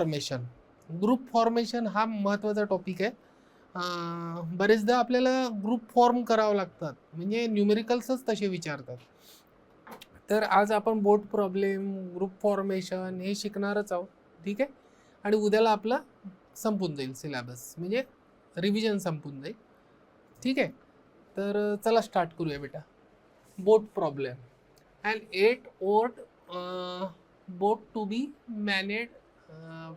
Formation. Group formation हा महत्त्वाचा topic आहे. बरेचदा आपल्याला ग्रुप फॉर्म करावं लागतात, म्हणजे न्यूमेरिकल्सच तसे विचारतात. तर आज आपण बोर्ड प्रॉब्लेम, ग्रुप फॉर्मेशन हे शिकणारच आहोत. ठीक आहे. आणि उद्याला आपला संपून जाईल सिलेबस, म्हणजे रिव्हिजन संपून जाईल. ठीक आहे. तर चला स्टार्ट करूया बेटा. Boat problem. अँड 8 ओट boat to be managed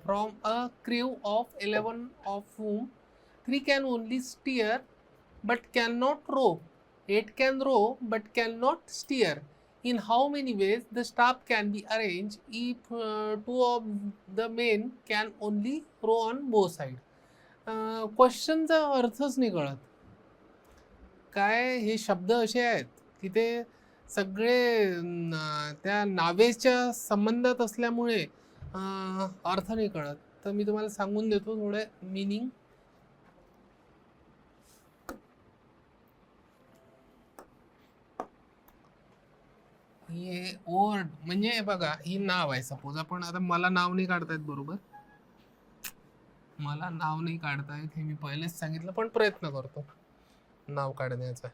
from a crew of 11, of whom 3 can only steer but cannot row. 8 can row but cannot steer. In how many ways the staff can be arranged if 2 of the men can only row on both sides? क्वेश्चनचा अर्थच नाही कळत. काय हे शब्द असे आहेत की ते सगळे त्या नावेच्या संबंधात असल्यामुळे अर्थ नाही कळत. तर मी तुम्हाला सांगून देतो थोडे मीनिंग. हे वर्ड म्हणजे बघा, ही नाव आहे. सपोज आपण आता, मला नाव नाही काढतायत, बरोबर, मला नाव नाही काढतायत हे मी पहिलेच सांगितलं, पण प्रयत्न करतो नाव काढण्याचा.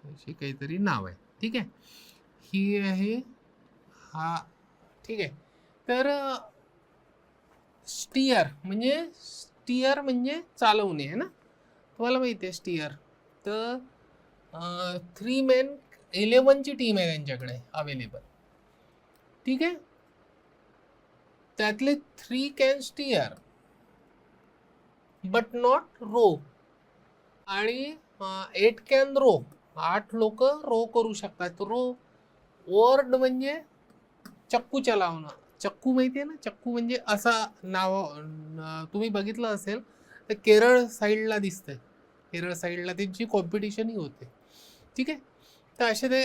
अशी काहीतरी नाव आहे. ठीक आहे. ही आहे, हा. ठीक आहे. तर स्टियर म्हणजे चालवणे आहे ना, तुम्हाला माहिती आहे स्टियर. तर 3 मेन 11ची टीम आहे त्यांच्याकडे अवेलेबल. ठीक आहे. त्यातले 3 can steer but not row, आणि 8 कॅन रो, 8 लोक रो करू शकतात. रो वर्ड म्हणजे चक्कू चालवणं. चक्कू माहिती आहे ना, चक्कू म्हणजे असा नाव तुम्ही बघितलं असेल तर केरळ साईडला दिसतंय. केरळ साईडला त्यांची कॉम्पिटिशनही होते. ठीक आहे. तर असे ते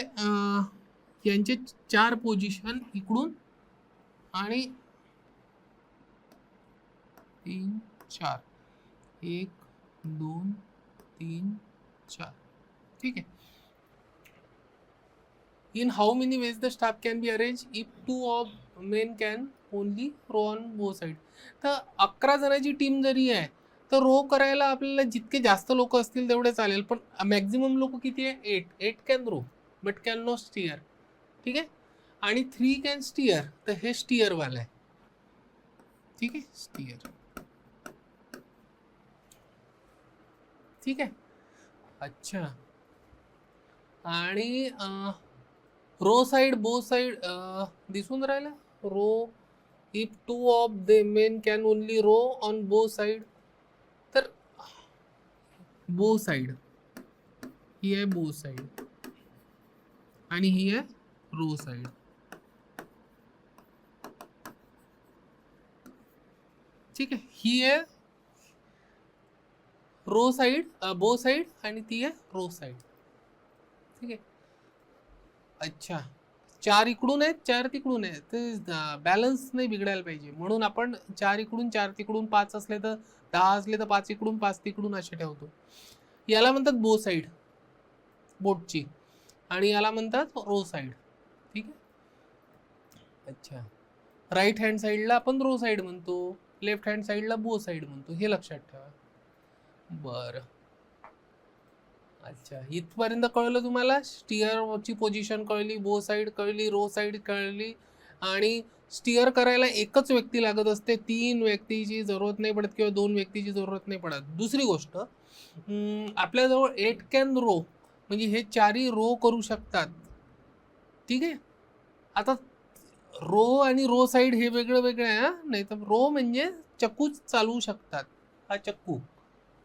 यांचे 4 पोझिशन इकडून आणि 3 4, 1 2 3 4. ठीक आहे. In how many ways the staff can be arranged if 2 of men can only row on both sides? तर 11 जणांची टीम जरी आहे तर रो करायला आपल्याला जितके जास्त लोक असतील तेवढे चालेल, पण मॅक्झिमम लोक किती आहे? 8 can row but can not steer. ठीक आहे. आणि 3 कॅन स्टियर, तर हे स्टियरवाला आहे. ठीक आहे, स्टियर. ठीक आहे. अच्छा. आणि रो साइड, बो साइड दिसून राहिलं. Row if 2 of the men can only row on bow side, तर बो साइड ही आहे, बो साइड, आणि ही आहे रो साइड. ठीक आहे. ही आहे रो साइड, बो साइड, आणि ती आहे रो साइड. ठीक आहे. अच्छा. 4 इकडून आहेत, 4 तिकडून आहेत, तर बॅलन्स नाही बिघडायला पाहिजे, म्हणून आपण 4 इकडून 4 तिकडून, 5 असले तर 10 असले तर 5 इकडून 5 तिकडून असे ठेवतो. याला म्हणतात बो साइड बोटची, आणि याला म्हणतात रो साइड. ठीक आहे. अच्छा. राईट हँड साईडला आपण रो साइड म्हणतो, लेफ्ट हँड साईडला बो साइड म्हणतो, हे लक्षात ठेवा. बरं. अच्छा, इथपर्यंत कळलं तुम्हाला? स्टिअरची पोझिशन कळली, बो साइड कळली, रो साइड कळली. आणि स्टिअर करायला एकच व्यक्ती लागत असते, 3 व्यक्तीची जरूरत नाही पडत, किंवा 2 व्यक्तीची जरूरत नाही पडत. दुसरी गोष्ट, आपल्याजवळ 8 कॅन रो, म्हणजे हे 4ही रो करू शकतात. ठीक आहे. आता रो आणि रो साइड हे वेगळं वेगळं आहे. नाही तर रो म्हणजे चक्कूच चालवू शकतात. हा चक्कू.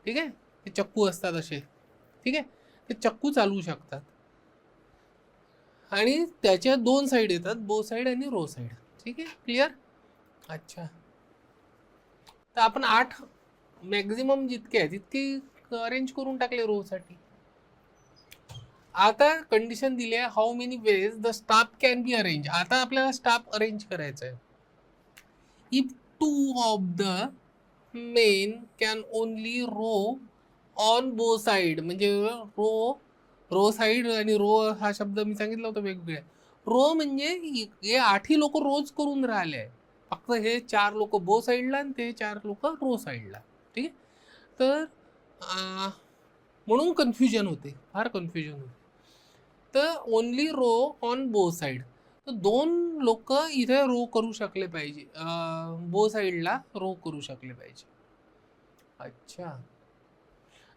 ठीक आहे. हे चक्कू असतात असे. ठीक आहे. ते चक्कू चालवू शकतात, आणि त्याच्या 2 साइड येतात, बो साइड आणि रो साइड. ठीक आहे. क्लिअर? अच्छा. तर आपण 8 मॅक्झिमम जितके आहे तितके अरेंज करून टाकले रो साठी. आता कंडिशन दिली आहे, how many ways the staff can be arrange. आता आपल्याला स्टाफ अरेंज करायचं आहे. If 2 of the men can only row on bow side. म्हणजे रो साईड आणि रो हा शब्द मी सांगितला होता वेगवेगळ्या. रो म्हणजे हे 8ही लोक रोज करून राहिले आहे, फक्त हे 4 लोक बो साईडला आणि ते 4 लोक रो साईडला. ठीक आहे. तर म्हणून कन्फ्युजन होते, फार कन्फ्युजन होते. तर only row on bow side. तर 2 लोक इथे रो करू शकले पाहिजे, बो साईडला रो करू शकले पाहिजे. अच्छा,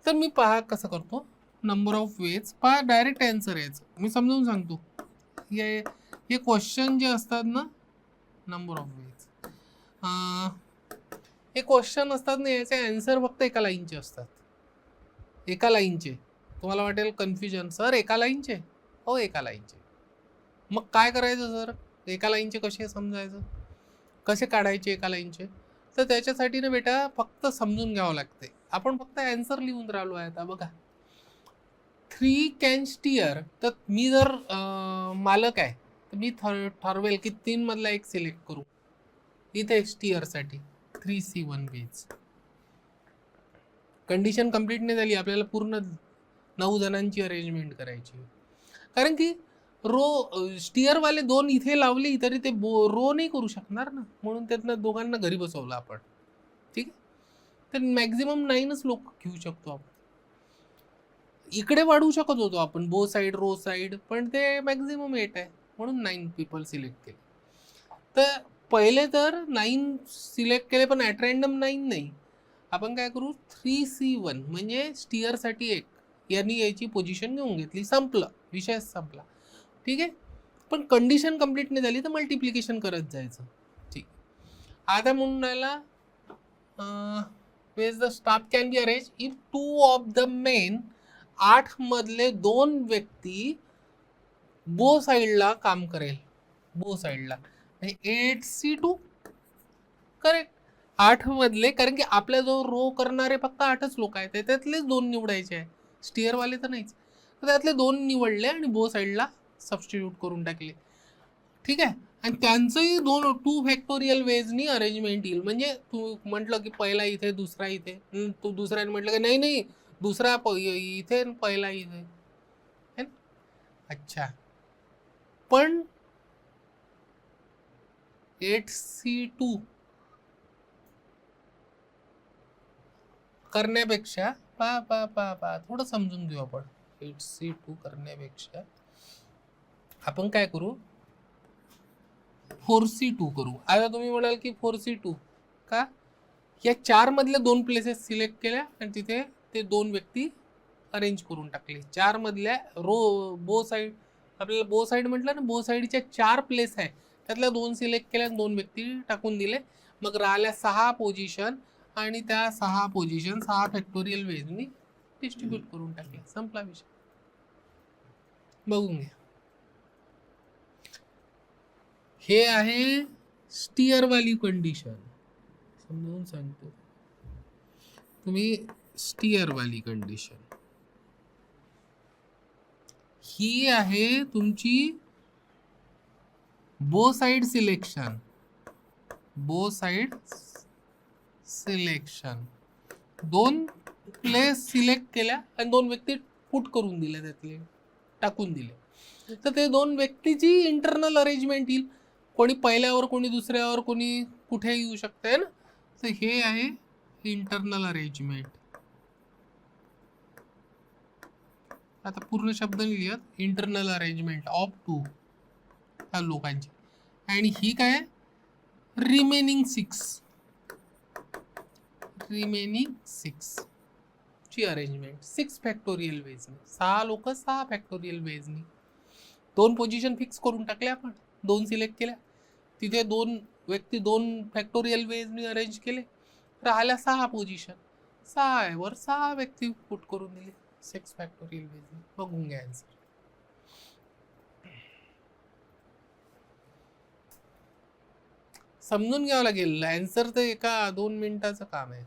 तर मी पहा कसं करतो. नंबर ऑफ वेज पहा, डायरेक्ट आन्सर यायचं मी समजून सांगतो. हे क्वेश्चन जे असतात ना, नंबर ऑफ वेज हे क्वेश्चन असतात ना, याचे आन्सर फक्त एका लाईनचे असतात. एका लाईनचे. तुम्हाला वाटेल कन्फ्युजन, सर एका लाईनचे? हो, एका लाईनचे. मग काय करायचं सर, एका लाईनचे कसे समजायचं, कसे काढायचे एका लाईनचे? तर त्याच्यासाठी ना बेटा फक्त समजून घ्यावं लागते. आपण फक्त आन्सर लिहून राहिलो आहे. आता बघा, 3 कॅन स्टिअर. तर मी जर मालक आहे तर मी ठरवेल की 3 मधला एक सिलेक्ट करू. इथे स्टिअरसाठी 3C1 वेज. कंडिशन कंप्लीट नाही झाली, आपल्याला पूर्ण 9 जणांची अरेंजमेंट करायची. कारण की स्टिअरवाले 2 इथे लावले तरी ते रो नाही करू शकणार ना, म्हणून त्यातनं दोघांना घरी बसवलं आपण. ठीक आहे. तर मॅक्झिमम 9च लोक घेऊ शकतो आपण. इकडे वाढवू शकत होतो आपण बो साईड रो साईड, पण ते मॅक्झिमम 8 आहे म्हणून 9 पीपल सिलेक्ट केले. तर पहिले तर 9 सिलेक्ट केले, पण ॲट रँडम 9 नाही. आपण काय करू, 3C1 म्हणजे स्टिअरसाठी 1 यांनी याची पोझिशन घेऊन घेतली, संपलं, विषय संपला. ठीक आहे. पण कंडिशन कंप्लीट नाही झाली तर मल्टिप्लिकेशन करत जायचं. ठीक. आता म्हणून राहिला ways the staff can be arrange if 2 of the men, 8 मधले 2 व्यक्ती बो साईडला काम करेल. बो साईडला 8C2 करेक्ट. 8 मधले, कारण की आपल्या जो रो करणारे फक्त 8च लोक आहेत, त्यातलेच 2 निवडायचे आहे, स्टिअरवाले तर नाहीच. तर त्यातले 2 निवडले आणि बो साईडला सबस्टिट्यूट करून टाकले. ठीक आहे. आणि त्यांचंही 2 फॅक्टोरियल वेजनी अरेंजमेंट येईल. म्हणजे तू म्हटलं की पहिला इथे दुसरा इथे, तू दुसऱ्याने म्हटलं की नाही नाही दुसरा इथे पहिला इथे. अच्छा, पण 8C2 करण्यापेक्षा पा थोडं समजून घेऊ आपण. 8C2 करण्यापेक्षा आपण काय करू, 4C2 करू. आता तुम्ही म्हणाल की 4C2 का, या 4 मधले 2 प्लेसेस सिलेक्ट केल्या आणि तिथे ते 2 व्यक्ती अरेंज करून टाकले. 4 मधल्या बो साईड, आपल्याला बो साईड म्हटलं ना, बो साईडच्या 4 प्लेस आहे, त्यातल्या 2 सिलेक्ट केल्या, 2 व्यक्ती टाकून दिले. मग राहिल्या 6 पोझिशन आणि त्या 6 पोझिशन 6 फॅक्टोरियल वेजनी डिस्ट्रीब्यूट करून टाकल्या, संपला विषय. बघून घ्या. हे आहे स्टिअरवाली कंडिशन, समजावून सांगतो. तुम्ही स्टिअरवाली कंडिशन ही आहे तुमची बो साईड सिलेक्शन. बो साईड सिलेक्शन 2 प्लेस सिलेक्ट केल्या आणि 2 व्यक्ती पुट करून दिले, त्यातले टाकून दिले. तर ते 2 व्यक्तीची इंटरनल अरेंजमेंट येईल. कोणी पहिल्यावर, कोणी दुसऱ्यावर, कोणी कुठे येऊ शकते ना. तर हे आहे इंटरनल अरेंजमेंट. आता पूर्ण शब्द लिहित, इंटरनल अरेंजमेंट ऑफ 2 लोकांची. आणि ही काय, रिमेनिंग 6 ची अरेंजमेंट 6 फॅक्टोरियल वेजनी. 6 लोक 6 फॅक्टोरियल वेजनी 2 पोझिशन फिक्स करून टाकल्या आपण, 2 सिलेक्ट केल्या, तिथे 2 व्यक्ती 2 फॅक्टोरियल वेजनी अरेंज केले, राहिल्या 6 पोझिशन, 6 वर 6 व्यक्ती पुट करून दिले 6 फॅक्टोरियल वेजनी. बघून घ्या आन्सर. समजून घ्यावं लागेल, आन्सर तर एका 2 मिनिटाचं काम आहे.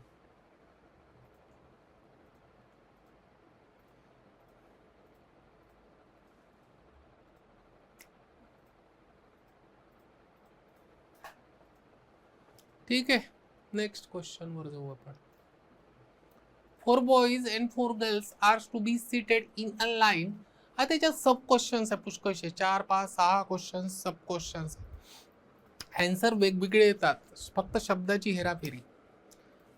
ठीक आहे. नेक्स्ट क्वेश्चन वर जाऊ आपण. 4 boys and 4 girls are to be seated in a line. हा त्याच्यात सब क्वेश्चन्स आहे पुष्कळशे, 4, 5, 6 क्वेश्चन्स सब क्वेश्चन्स. आन्सर वेगवेगळे येतात, फक्त शब्दाची हेराफेरी.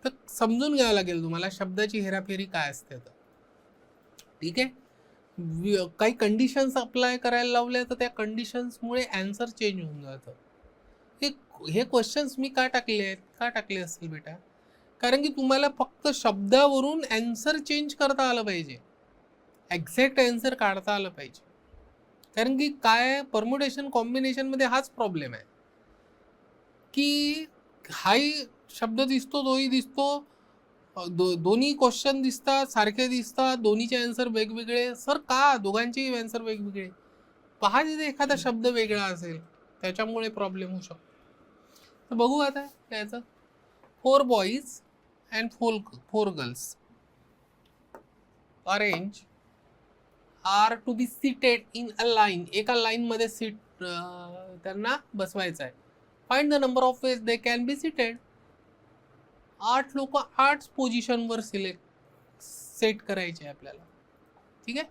तर समजून घ्यावं लागेल तुम्हाला शब्दाची हेराफेरी काय असते. तर ठीक आहे, काही कंडिशन्स अप्लाय करायला लावल्या तर त्या कंडिशन्समुळे आन्सर चेंज होऊन जातं. हे क्वेश्चन्स मी का टाकले असेल बेटा, कारण की तुम्हाला फक्त शब्दावरून आन्सर चेंज करता आलं पाहिजे, एक्झॅक्ट आन्सर काढता आलं पाहिजे. कारण की काय परम्युटेशन कॉम्बिनेशनमध्ये हाच प्रॉब्लेम आहे की हाही शब्द दिसतो, तोही दिसतो, दोन्ही क्वेश्चन दिसतात, सारखे दिसतात, दोन्हीचे आन्सर वेगवेगळे. सर का दोघांचेही आन्सर वेगवेगळे? पहा तिथे एखादा शब्द वेगळा असेल, त्याच्यामुळे प्रॉब्लेम होऊ शकतो. तर बघू आता त्याचं. 4 boys and 4 girls arrange are to be seated in a line. एका लाईन मध्ये सीट त्यांना बसवायचं आहे. Find the number of ways they can be seated. 8 लोक 8 पोझिशनवर सेट करायचे आपल्याला. ठीक आहे,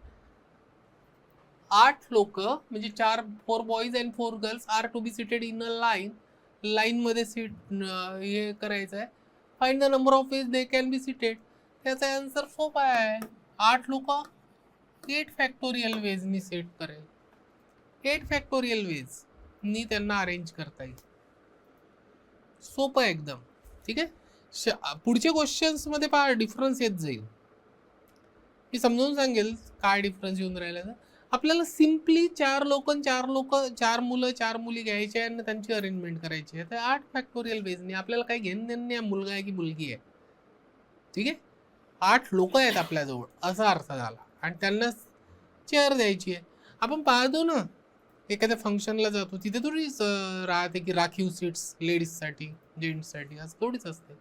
8 लोक म्हणजे 4 boys and 4 girls are to be seated in a line. Line मध्ये सीट हे करायचं आहे. Find the number of ways they can be seated. त्याचा आन्सर सोपा आहे. 8 लोक 8 फॅक्टोरियल वेजनी सेट करेल. 8 फॅक्टोरियल वेज नी त्यांना अरेंज करता येईल. सोपं आहे एकदम. ठीक आहे, पुढच्या क्वेश्चन्स मध्ये पहा डिफरन्स येत जाईल. मी समजावून सांगेल काय डिफरन्स येऊन राहिला. तर आपल्याला सिम्पली 4 मुलं 4 मुली घ्यायचे आणि त्यांची अरेंजमेंट करायची आहे. तर 8 फॅक्टोरियल वेजनी आपल्याला काही घेणं देणं नाही, मुलगा आहे की मुलगी आहे. ठीक आहे, 8 लोक आहेत आपल्याजवळ असा अर्थ झाला आणि त्यांना चेअर द्यायची आहे. आपण पाहतो ना एखाद्या फंक्शनला जातो, तिथे थोडीच राहते की राखीव सीट्स लेडीजसाठी जेंट्ससाठी, असं थोडीच असते.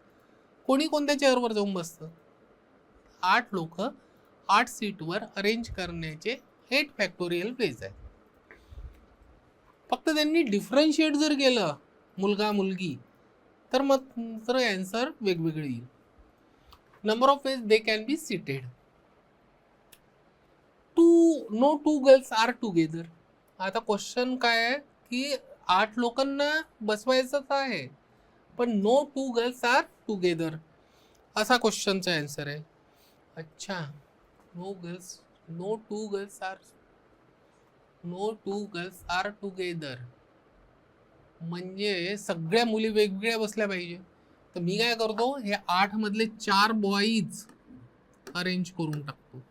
कोणी कोणत्या चेअरवर जाऊन बसतं. 8 लोक 8 सीटवर अरेंज करण्याचे 8 फॅक्टोरियल वेज आहे. फक्त त्यांनी डिफरन्शिएट जर केलं मुलगा मुलगी तर मग तर आन्सर वेगवेगळे येईल. Number of ways they can be seated. No 2 girls are together. आता क्वेश्चन काय आहे की 8 लोकांना बसवायचंच आहे, पण नो 2 गर्ल्स आर टुगेदर असा क्वेश्चनचा आन्सर आहे. अच्छा, नो 2 गर्ल्स आर टुगेदर म्हणजे सगळ्या मुली वेगवेगळ्या बसल्या पाहिजे. तर मी काय करतो, हे 8 मधले 4 बॉईज अरेंज करून टाकतो.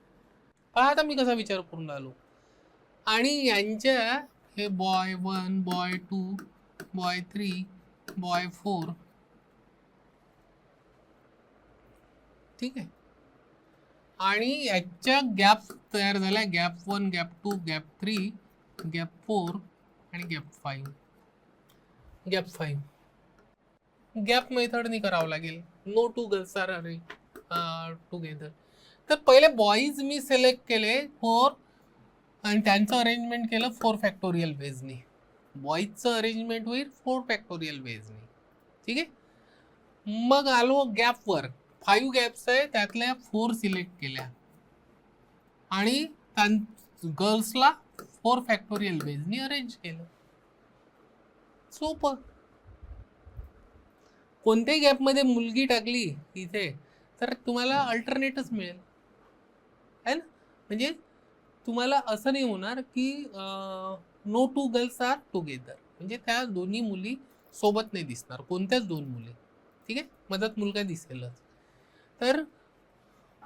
पहा आता मी कसा विचार करून आलो. आणि यांच्या hey boy 1, boy 2, boy 3, boy 4. ठीक आहे, आणि याच्या गॅप तयार झाल्या. गॅप 1, गॅप 2, गॅप 3, गॅप 4 आणि गॅप 5. गॅप मेथडनी करावं लागेल. No 2 girls are together. तर पहिले बॉईज मी सिलेक्ट केले 4 आणि त्यांचं अरेंजमेंट केलं 4 फॅक्टोरियल वेजनी. बॉईजचं अरेंजमेंट होईल 4 फॅक्टोरियल वेजनी. ठीक आहे, मग आलो गॅपवर. 5 गॅप्स आहे, त्यातल्या 4 सिलेक्ट केल्या आणि गर्ल्सला 4 फॅक्टोरियल वेजनी अरेंज केलं. सोपं. कोणत्याही गॅपमध्ये मुलगी टाकली इथे तर तुम्हाला अल्टरनेटच मिळेल है ना. म्हणजे तुम्हाला असं नाही होणार की नो 2 गर्ल्स आर टुगेदर, म्हणजे त्या दोन्ही मुली सोबत नाही दिसणार, कोणत्याच 2 मुली. ठीक आहे, मधात मुलगा दिसेलच. तर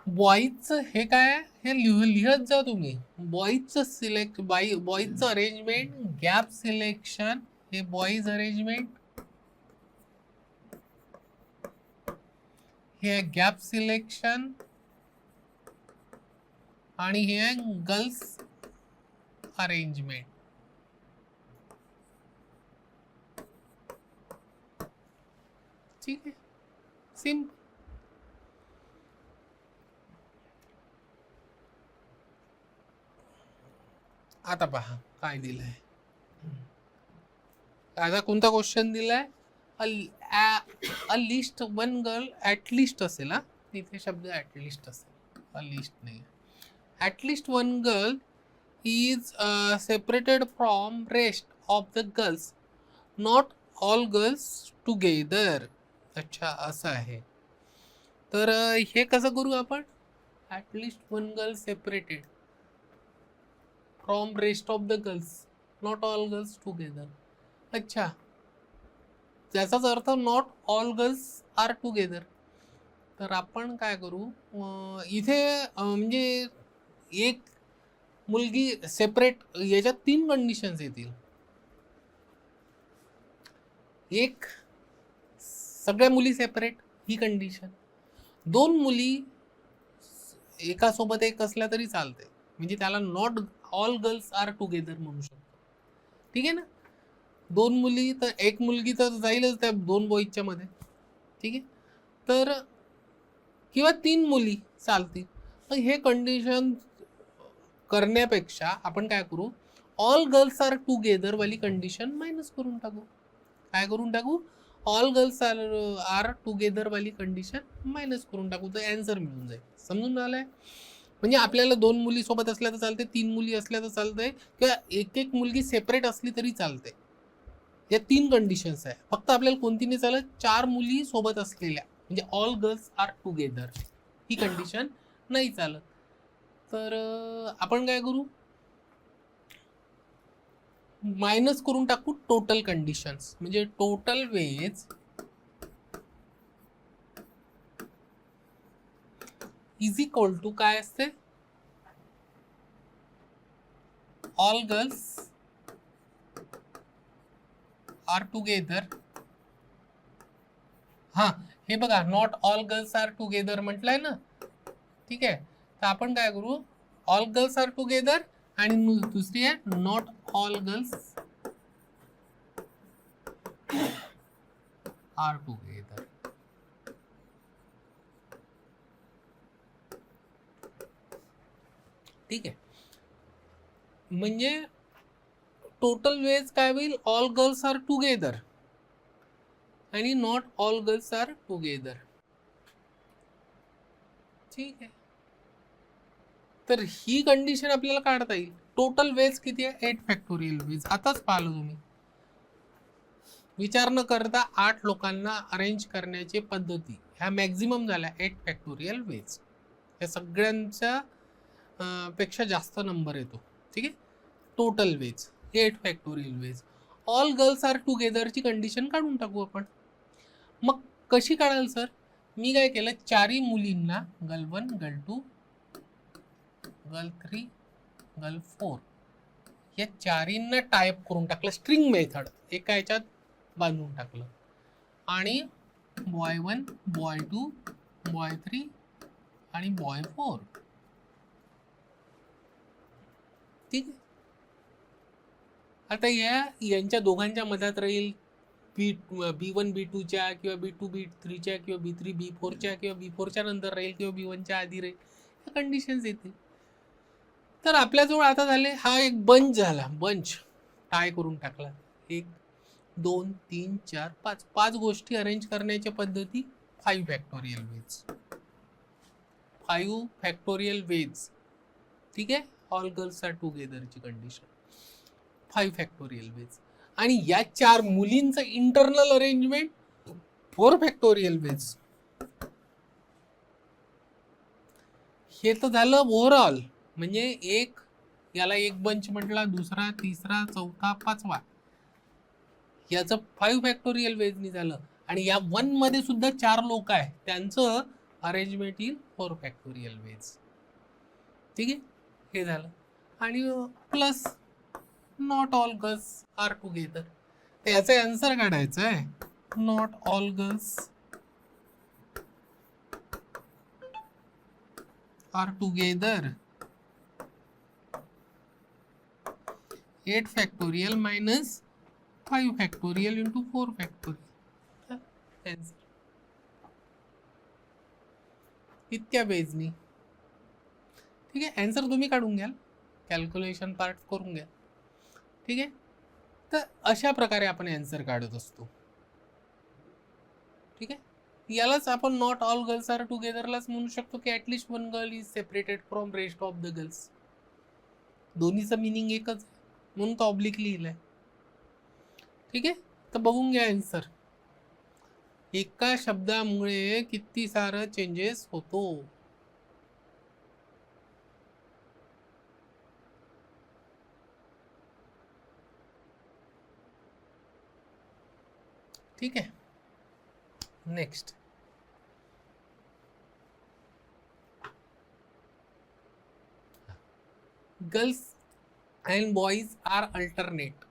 बॉईजचं हे काय, हे लिहत जा तुम्ही. बॉईजचं अरेंजमेंट, गॅप सिलेक्शन, हे बॉईज अरेंजमेंट, हे गॅप सिलेक्शन आणि हे गर्ल्स अरेंजमेंट. ठीक आहे, सिम्पल. आता पहा काय दिलंय. आता कोणता क्वेश्चन दिलाय, a list one girl at least असेल, हा इथे शब्द ॲटलिस्ट असेल, अ लिस्ट नाही. At least one girl is separated from rest of the girls, not all girls together. अच्छा, असं आहे. तर हे कसं करू आपण? At least one girl separated from rest of the girls, not all girls together. अच्छा, त्याचाच अर्थ not all girls are together. तर आपण काय करू, इथे म्हणजे एक मुलगी सेपरेट, याच्यात 3 कंडिशन्स येतील. एक, सगळ्या मुली सेपरेट ही कंडिशन. 2 मुली एकासोबत एक असल्या तरी चालते, म्हणजे त्याला not all girls are together म्हणू शकतो. ठीक आहे ना. 2 मुली तर एक मुलगी तर जाईलच त्या 2 बॉईजच्या मध्ये. ठीक आहे. तर किंवा 3 मुली चालतील. तर हे कंडिशन करण्यापेक्षा आपण काय करू, ऑल गर्ल्स आर टुगेदर वाली कंडिशन मायनस करून टाकू. काय करून टाकू, ऑल गर्ल्स आर टुगेदर वाली कंडिशन मायनस करून टाकू, तर ॲन्सर मिळून जाईल. समजून आलंय? म्हणजे आपल्याला 2 मुली सोबत असल्या तर चालते, 3 मुली असल्या तर चालतंय, किंवा एक मुलगी सेपरेट असली तरी चालते. या 3 कंडिशन्स आहे. फक्त आपल्याला कोणती नाही चालत, 4 मुली सोबत असलेल्या म्हणजे ऑल गर्ल्स आर टुगेदर ही कंडिशन नाही चालत. तर आपण काय करू, मायनस करून टाकू टोटल कंडिशन्स. म्हणजे total ways is equal to काय असते, ऑल गर्ल्स आर टुगेदर. हा, हे बघा, not all girls are together म्हटलंय ना. ठीक आहे. तर आपण काय करू, ऑल गर्ल्स आर टुगेदर आणि दुसरी आहे not all girls are together. ठीक आहे. म्हणजे टोटल वेज काय होईल, ऑल गर्ल्स आर टुगेदर आणि not all girls are together. ठीक आहे. तर ही कंडिशन आपल्याला काढता येईल. टोटल वेज किती आहे, 8 फॅक्टोरियल वेज. आताच पाहिलं तुम्ही, विचार न करता 8 लोकांना अरेंज करण्याची पद्धती ह्या मॅक्झिमम झाल्या 8 फॅक्टोरियल वेज. या सगळ्यांच्या पेक्षा जास्त नंबर येतो. ठीक आहे. Total ways 8 factorial ways. All girls are टुगेदरची कंडिशन काढून टाकू आपण. मग कशी काढाल सर, मी काय केलं, 4 मुलींना गर्ल 1, गर्ल 2, गर्ल 3, गर्ल 4 या 4 टाईप करून टाकलं, स्ट्रिंग मेथड एका ह्याच्यात बांधून टाकलं. आणि बॉय 1, बॉय 2, बॉय 3 आणि बॉय 4. ठीक आहे. आता यांच्या दोघांच्या मधात राहील B1 B2च्या किंवा B2 B3च्या किंवा B3 B4च्या किंवा B4च्या नंतर राहील किंवा B1च्या आधी राहील, या कंडिशन्स येतील. तर आपल्याजवळ आता झाले, हा एक बंच झाला, बंच टाय करून टाकला. 1 2 3 4 5 5 गोष्टी अरेंज करण्याच्या पद्धती 5 फॅक्टोरियल वेज. 5 factorial ways. ठीक आहे. ऑल गर्ल्स आर टुगेदरची कंडिशन 5 फॅक्टोरियल वेज. आणि या 4 मुलींचं इंटरनल अरेंजमेंट 4 फॅक्टोरियल वेज. हे तर झालं ओव्हरऑल. म्हणजे एक, याला एक बंच म्हटला, दुसरा, तिसरा, चौथा, 5वा, याचं 5 फॅक्टोरियल वेजनी झालं. आणि या 1 मध्ये सुद्धा 4 लोक आहे, त्यांचं अरेंजमेंट येईल 4 फॅक्टोरियल वेज. ठीक आहे. हे झालं. आणि plus not all girls are together. तर याचा आन्सर काढायचं आहे, not all girls are together 8 factorial minus 5 factorial into 4 factorial. Answer इतक्या बेजनी. ठीक आहे. आन्सर तुम्ही काढून घ्याल, कॅल्क्युलेशन पार्ट करून घ्या. ठीक आहे. तर अशा प्रकारे आपण आन्सर काढत असतो. ठीक आहे, यालाच आपण नॉट ऑल गर्ल्स आर टुगेदरलाच म्हणू शकतो की at least one girl is separated from rest of the girls. दोन्हीचं मिनिंग एकच आहे म्हणून तो ऑब्लिक लिहिलाय. ठीक आहे, तर बघून घ्या आन्सर. एका शब्दामुळे किती सारं चेंजेस होतो. ठीक आहे, next. Girls and boys are alternate.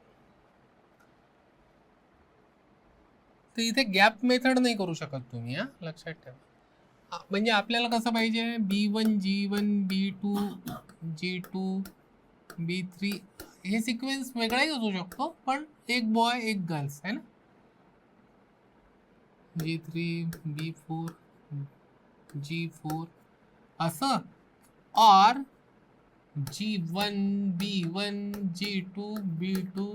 तर इथे गॅप मेथड नाही करू शकत तुम्ही, हा लक्षात ठेवा. म्हणजे आपल्याला कसं पाहिजे, B1 G1 B2 G2 B3 हे सिक्वेन्स वेगळाही असू शकतो, पण एक बॉय एक गर्ल्स आहे ना, G3 B4 G4 असं, और G1 B1 G2 B2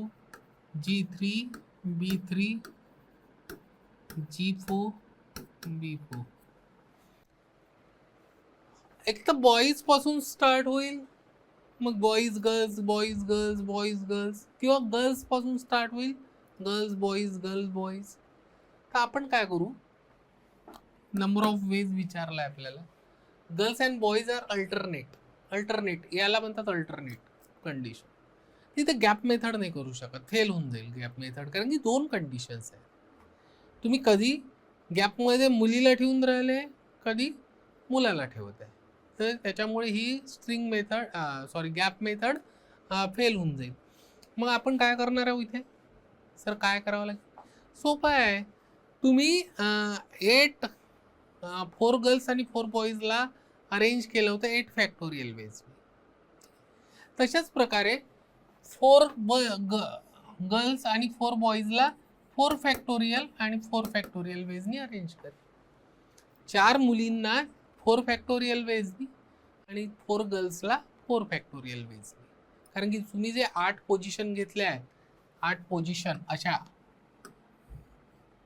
G3 B3 G4 B4. एक तर बॉईज पासून स्टार्ट होईल, मग boys girls boys girls boys girls, किंवा गर्ल्स पासून स्टार्ट होईल, गर्ल्स बॉईज गर्ल्स बॉईज. तर आपण काय करू, नंबर ऑफ वेज विचारलाय आपल्याला. Girls and boys are alternate. Alternate याला म्हणतात अल्टरनेट कंडिशन. तिथे गॅप मेथड नाही करू शकत, फेल होऊन जाईल गॅप मेथड, कारण की दोन कंडिशन्स आहेत. तुम्ही कधी गॅपमध्ये मुलीला ठेवून राहिले, कधी मुलाला ठेवत आहे, तर त्याच्यामुळे ही string method gap method fail होऊन जाईल. मग आपण काय करणार आहोत इथे, सर काय करावं लागेल, सोपं आहे. तुम्ही 4 गर्ल्स आणि 4 बॉईजला अरेंज केलं होतं 8 फॅक्टोरियल वेज. तशाच प्रकारे 4 गर्ल्स आणि 4 बॉईजला 4 फॅक्टोरियल आणि 4 फॅक्टोरियल वेजनी अरेंज कर. 4 मुलींना 4 फॅक्टोरियल वेजनी आणि 4 गर्ल्सला 4 फॅक्टोरियल वेजनी. कारण की तुम्ही जे 8 पोझिशन घेतल्या आहेत, 8 पोझिशन अशा,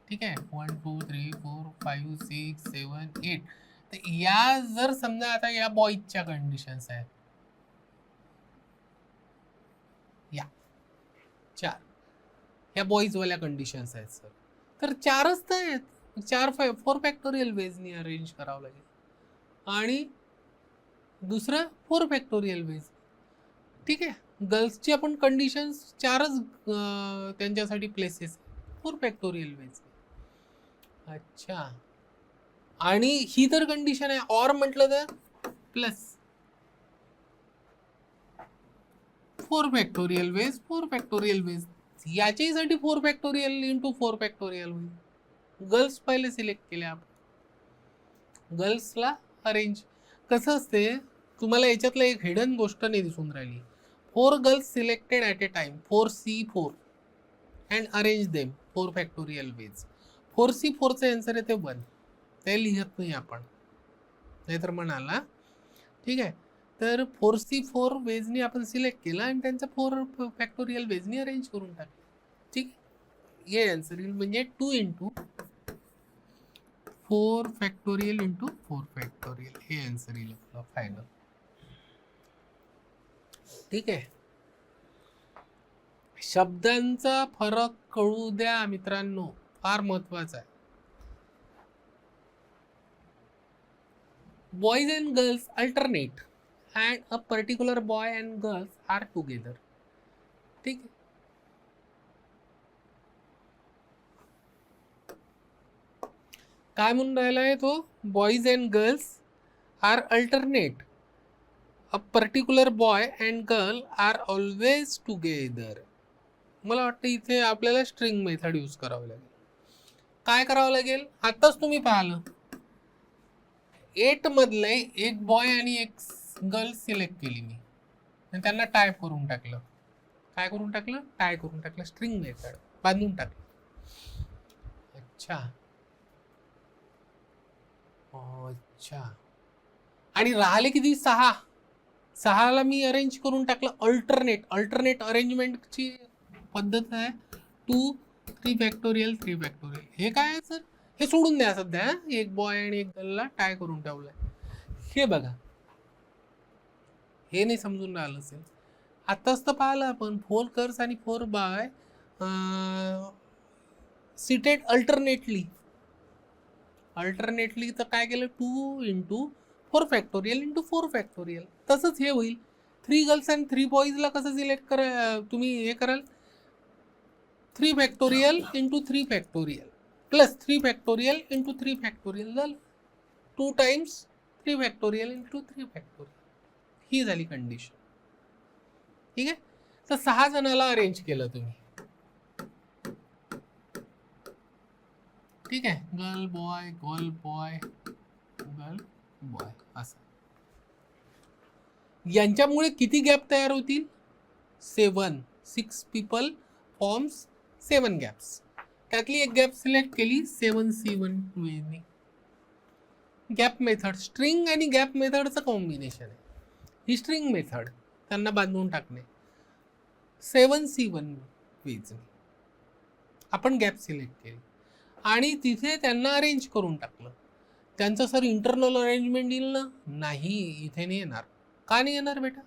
ठीक आहे, 1 2 3 4 5 6 7 8. तर या जर समजा आता या बॉईजच्या कंडिशन्स आहेत, या 4 ह्या बॉईजवाल्या कंडिशन्स आहेत सर, तर 4च तर आहेत. 4 फॅक्टोरियल वेजनी अरेंज करावं लागेल, आणि दुसरं 4 फॅक्टोरियल वेज. ठीक आहे, गर्ल्सची आपण कंडिशन्स 4च त्यांच्यासाठी प्लेसेस 4 फॅक्टोरियल वेज. अच्छा, आणि ही तर कंडिशन आहे, ऑर म्हटलं तर plus 4 factorial ways 4 factorial ways. याच्यासाठी 4 फॅक्टोरियल इंटू 4 फॅक्टोरियल होईल. गर्ल्स पहिले सिलेक्ट केले आपण, गर्ल्सला अरेंज. कसं असते, तुम्हाला याच्यातलं एक हिडन गोष्ट नाही दिसून राहिली. 4 girls selected at a time, 4C4 and arrange them 4 factorial ways. 4C4चं आन्सर येते 1, ते लिहत नाही आपण, नाहीतर म्हणाला. ठीक आहे, तर 4C4 वेजनी आपण सिलेक्ट केलं आणि त्यांचं 4 फॅक्टोरियल वेजनी अरेंज करून टाकलं. ठीक आहे, हे आन्सर येईल, म्हणजे 2 इंटू 4 फॅक्टोरियल इंटू 4 फॅक्टोरियल, हे आन्सर येईल आपलं फायनल. ठीक आहे, शब्दांचा फरक कळू द्या मित्रांनो, फार महत्वाचा आहे. Boys and girls alternate and a particular boy and girls are together. ठीक आहे, काय म्हणून राहिला आहे तो, boys and girls are alternate, a particular boy and girl are always together. मला वाटतं इथे आपल्याला स्ट्रिंग मेथड यूज करावी लागेल. काय करावं लागेल, आताच तुम्ही पाहिलं 8 मधले एक बॉय आणि एक गर्ल सिलेक्ट केली मी, आणि त्यांना टाईप करून टाकलं. काय करून टाकलं, टाय करून टाकलं, स्ट्रिंग मेथड बांधून टाकलं. अच्छा अच्छा, आणि राहिले किती, 6ला मी अरेंज करून टाकलं अल्टरनेट. अल्टरनेट अरेंजमेंटची पद्धत आहे 2 3 फॅक्टोरियल 3 फॅक्टोरियल. हे काय आहे सर, हे सोडून द्या सध्या, एक बॉय आणि एक गर्लला टाय करून ठेवलाय. हे बघा, हे नाही समजून राहिलं असेल. आताच तर पाहिलं आपण 4 गर्ल्स आणि 4 बॉय सीटेड अल्टरनेटली तर काय केलं, 2 into 4 फॅक्टोरियल इंटू 4 फॅक्टोरियल. तसंच हे होईल, 3 गर्ल्स आणि 3 बॉईजला कसं सिलेक्ट करा तुम्ही, हे कराल 3 factorial into 3 factorial plus 3 factorial into 3 factorial झालं, 2 टाइम्स 3 फॅक्टोरियल इंटू 3 फॅक्टोरियल. ही झाली कंडिशन. ठीक आहे. तर 6 जणाला अरेंज केलं तुम्ही. ठीक आहे, girl boy girl boy girl boy असं. यांच्यामुळे किती गॅप तयार होतील, 7. 6 पीपल फॉर्म्स 7 गॅप्स. त्यातली एक गॅप सिलेक्ट केली 7C1 वेनी. गॅप मेथड स्ट्रिंग आणि गॅप मेथडचं कॉम्बिनेशन आहे. ही स्ट्रिंग मेथड, त्यांना बांधून टाकणे. 7C1 वेजनी आपण गॅप सिलेक्ट केली आणि तिथे त्यांना अरेंज करून टाकलं. त्यांचं सर इंटरनल अरेंजमेंट येईल ना, नाही, इथे नाही येणार. का नाही येणार बेटा,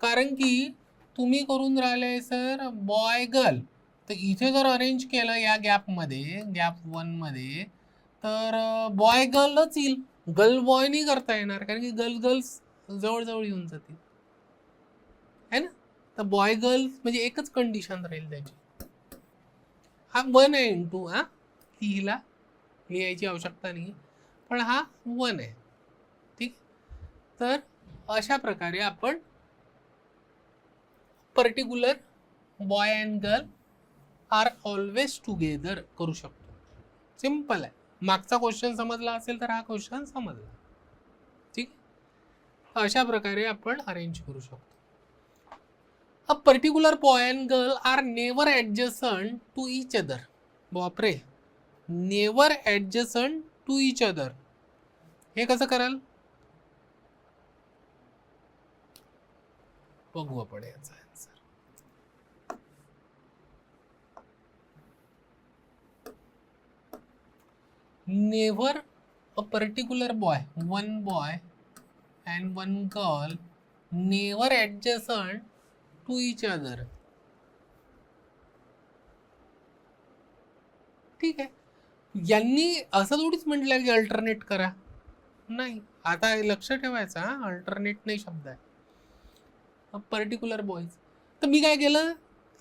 कारण की तुम्ही करून राहिले सर बॉय गर्ल. तर इथे जर अरेंज केलं या गॅपमध्ये, गॅप 1 मध्ये, तर बॉय गर्लच येईल, गर्ल बॉय नाही करता येणार, कारण की गर्ल गर्ल्स जवळजवळ येऊन जातील, है ना. तर बॉय गर्ल म्हणजे एकच कंडिशन राहील त्याची. हा 1 आहे इंटू, हा हिला लिहायची आवश्यकता नाही, पण हा 1 आहे. ठीक. तर अशा प्रकारे आपण particular boy and girl are always together करू शकतो. सिंपल आहे. मागचा क्वेश्चन समजला असेल तर हा क्वेश्चन समजला. ठीक. अशा प्रकारे आपण अरेंज करू शकतो. A particular boy and girl are never adjacent to each other. बापरे, never adjacent to each other, हे कसं कराल बघू आपण याचा answer. Never a particular boy, 1 boy and 1 girl never adjacent to each other. ठीक आहे. यांनी असं थोडीच म्हटलं की अल्टरनेट करा, नाही. आता लक्ष ठेवायचं, हा अल्टरनेट नाही शब्द आहे, पर्टिक्युलर बॉयज. तर मी काय केलं,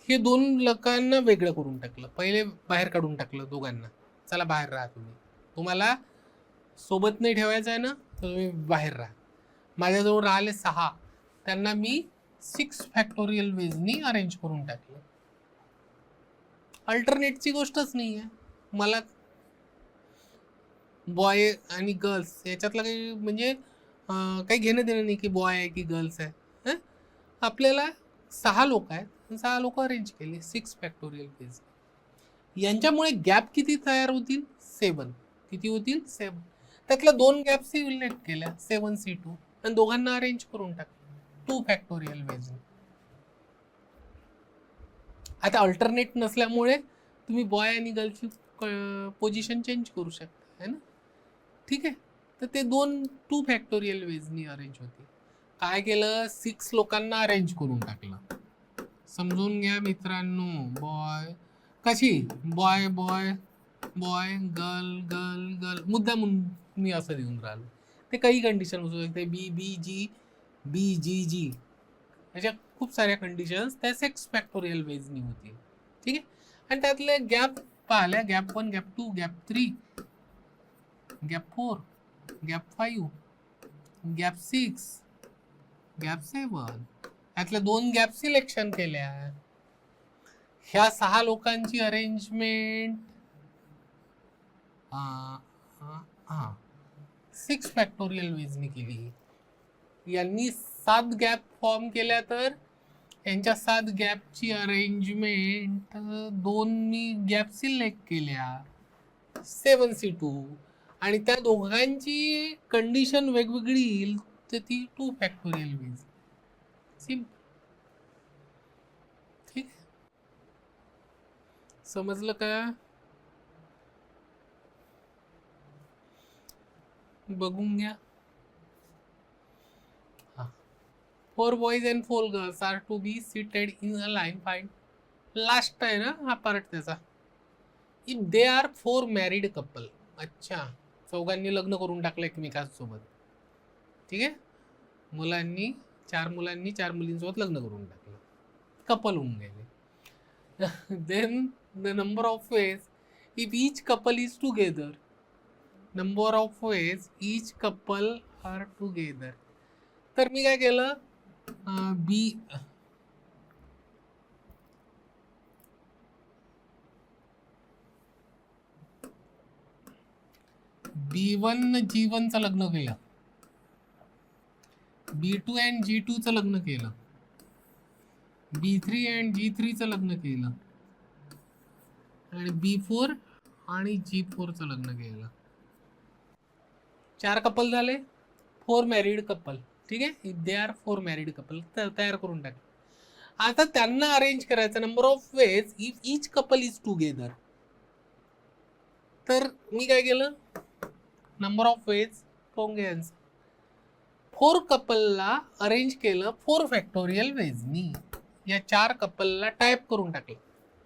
हे 2 लोकांना वेगळं करून टाकलं. पहिले बाहेर काढून टाकलं दोघांना, चला बाहेर राहा तुम्ही, तुम्हाला सोबत नाही ठेवायचं आहे ना, तर तुम्ही बाहेर राहा. माझ्याजवळ राहिले 6, त्यांना मी 6 फॅक्टोरियल वेजनी अरेंज करून टाकलं. अल्टरनेटची गोष्टच नाही आहे. मला बॉय आणि गर्ल्स याच्यातलं काही म्हणजे काही घेणं देणं नाही की बॉय आहे की गर्ल्स आहे. आपल्याला 6 लोक आहेत, 6 लोक अरेंज केले 6 फॅक्टोरियल वेज. यांच्यामुळे गॅप किती तयार होतील, 7. किती होतील, 7. त्यातल्या 2 गॅप सिलेक्ट केल्या 7C2 आणि दोघांना अरेंज करून टाकलं 2 फॅक्टोरियल वेज. आता अल्टरनेट नसल्यामुळे तुम्ही बॉय आणि गर्लची पोझिशन चेंज करू शकता, है ना. ठीक आहे. तर ते 2 फॅक्टोरियल वेजनी अरेंज होते. काय केलं, 6 लोकांना अरेंज करून टाकलं. समजून घ्या मित्रांनो, बॉय कशी, boy boy boy girl girl girl, मुद्दा मी असं देऊन राहिलो. ते काही कंडिशन असू शकते, बी बी जी बी जी जी, अशा खूप साऱ्या कंडिशन्स त्या 6 फॅक्टोरियल वेजनी होतील. ठीक आहे. आणि त्यातले गॅप पाहिल्या, gap 1, gap 2, gap 3, gap 4, gap 5, gap 6, gap 7. यातल्या 2 गॅप सिलेक्शन केल्या. ह्या 6 लोकांची अरेंजमेंट 6 फॅक्टोरियल वेजनी केली. यांनी 7 गॅप फॉर्म केल्या, तर यांच्या 7 गॅपची अरेंजमेंट 2 मी गॅप सिलेक्ट केल्या 7C2 आणि त्या दोघांची कंडिशन वेगवेगळी येईल, तर ती 2 फॅक्टोरियल वेज. सिम्पल. ठीक आहे, समजलं का. बघून घ्या. 4 boys and 4 girls are to be seated in a line. Find last आहे ना हा पार्ट त्याचा. If they are 4 married couple. अच्छा, चौघांनी लग्न करून टाकलं एकमेकांसोबत. ठीक आहे, मुलांनी 4 मुलांनी 4 मुलींसोबत लग्न करून टाकलं, कपल होऊन गेले. Then the number of ways if each couple is together. Number of ways each couple are together. तर मी काय केलं, B1 G1चं लग्न केलं, B2 and G2चं लग्न केलं, B3 and G3चं लग्न केलं, आणि B4 आणि G4चं लग्न केलं. 4 कपल झाले, 4 मॅरिड कपल. ठीक आहे, if they are 4 married couple तयार करून टाक. आता त्यांना अरेंज करायचं number of ways if each couple is together. तर मी काय केलं, नंबर ऑफ वेज 4 कपलला अरेंज केलं 4 फॅक्टोरियल वेजनी. या 4 कपलला टाईप करून टाकलं,